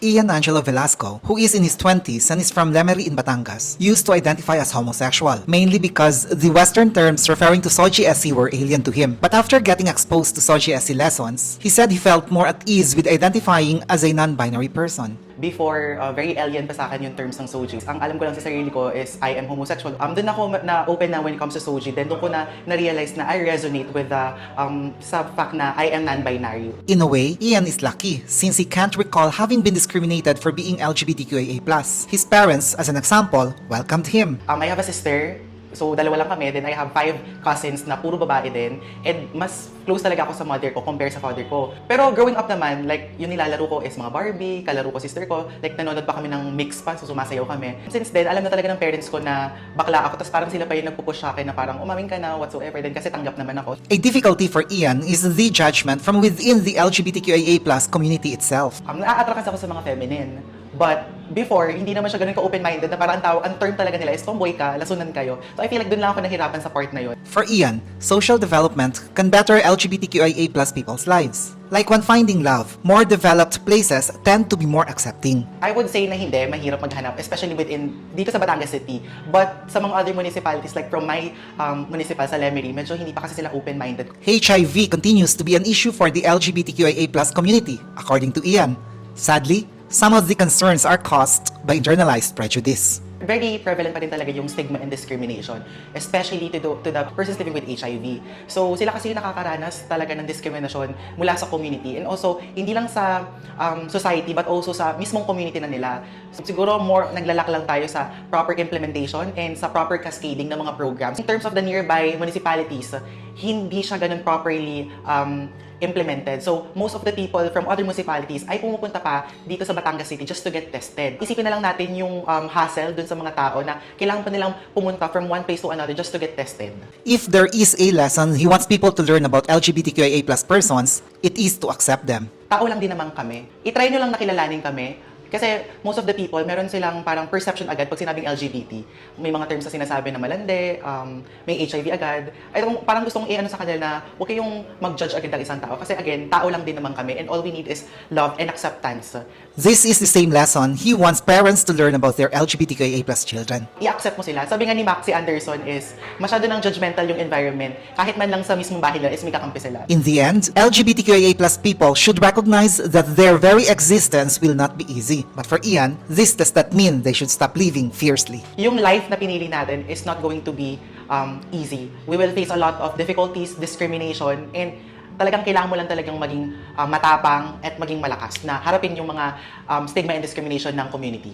Ian Angelo Velasco, who is in his 20s and is from Lemery in Batangas, used to identify as homosexual, mainly because the Western terms referring to Soji SC were alien to him. But after getting exposed to Soji SC lessons, he said he felt more at ease with identifying as a non-binary person. Before, very alien pa sa akin yung terms ng Soji. Ang alam ko lang sa sarili ko is I am homosexual. Doon ako na-open na when it comes to Soji. Then doon ko na-realize na I resonate with the sa fact na I am non-binary. In a way, Ian is lucky since he can't recall having been discriminated for being LGBTQIA+. His parents, as an example, welcomed him. I have a sister. So, dalawa lang kami. Then, I have 5 cousins na puro babae din. And mas close talaga ako sa mother ko compare sa father ko. Pero growing up naman, like, yung nilalaro ko is mga Barbie, kalaro ko sister ko. Like, nanonood pa kami ng mix pa, so sumasayaw kami. Since then, alam na talaga ng parents ko na bakla ako. Tapos parang sila pa yung nagpupush sa akin na parang umamin ka na, whatsoever. Then, kasi tanggap naman ako. A difficulty for Ian is the judgment from within the LGBTQIA+ community itself. Naa-attract ako sa mga feminine. But before, hindi naman siya ganun ka-open-minded na parang ang term talaga nila is tomboy ka, lasunan kayo. So I feel like dun lang ako nahirapan sa part na yun. For Ian, social development can better LGBTQIA+ people's lives. Like when finding love, more developed places tend to be more accepting. I would say na hindi, mahirap maghanap, especially dito sa Batangas City. But sa mga other municipalities, like from my municipal sa Lemery, medyo hindi pa kasi sila open-minded. HIV continues to be an issue for the LGBTQIA+ community, according to Ian. Sadly, some of the concerns are caused by internalized prejudice. Very prevalent pa rin talaga yung stigma and discrimination, especially to the persons living with HIV. So sila kasi nakakaranas talaga ng diskriminasyon mula sa community and also hindi lang sa society but also sa mismong community na nila. So, siguro more naglalak lang tayo sa proper implementation and sa proper cascading ng mga programs. In terms of the nearby municipalities, hindi siya ganun properly implemented. So, most of the people from other municipalities ay pumupunta pa dito sa Batangas City just to get tested. Isipin na lang natin yung hassle dun sa mga tao na kailangan pa nilang pumunta from one place to another just to get tested. If there is a lesson he wants people to learn about LGBTQIA+ persons, it is to accept them. Tao lang din naman kami. I-try nyo lang nakilalanin kami. Kasi most of the people, meron silang parang perception agad pag sinabing LGBT. May mga terms na sinasabi na malandi, may HIV agad. Ay, parang gustong i-ano sa kanila na huwag kayong mag-judge agad ng isang tao. Kasi again, tao lang din naman kami and all we need is love and acceptance. This is the same lesson he wants parents to learn about their LGBTQIA+ children. I-accept mo sila. Sabi nga ni Maxie Anderson is, masyado nang judgmental yung environment. Kahit man lang sa mismong bahay nila is may kakampi sila. In the end, LGBTQIA+ people should recognize that their very existence will not be easy. But for Ian, this does not mean they should stop living fiercely. Yung life na pinili natin is not going to be easy. We will face a lot of difficulties, discrimination, and talagang kailangan mo lang talagang maging matapang at maging malakas na harapin yung mga stigma and discrimination ng community.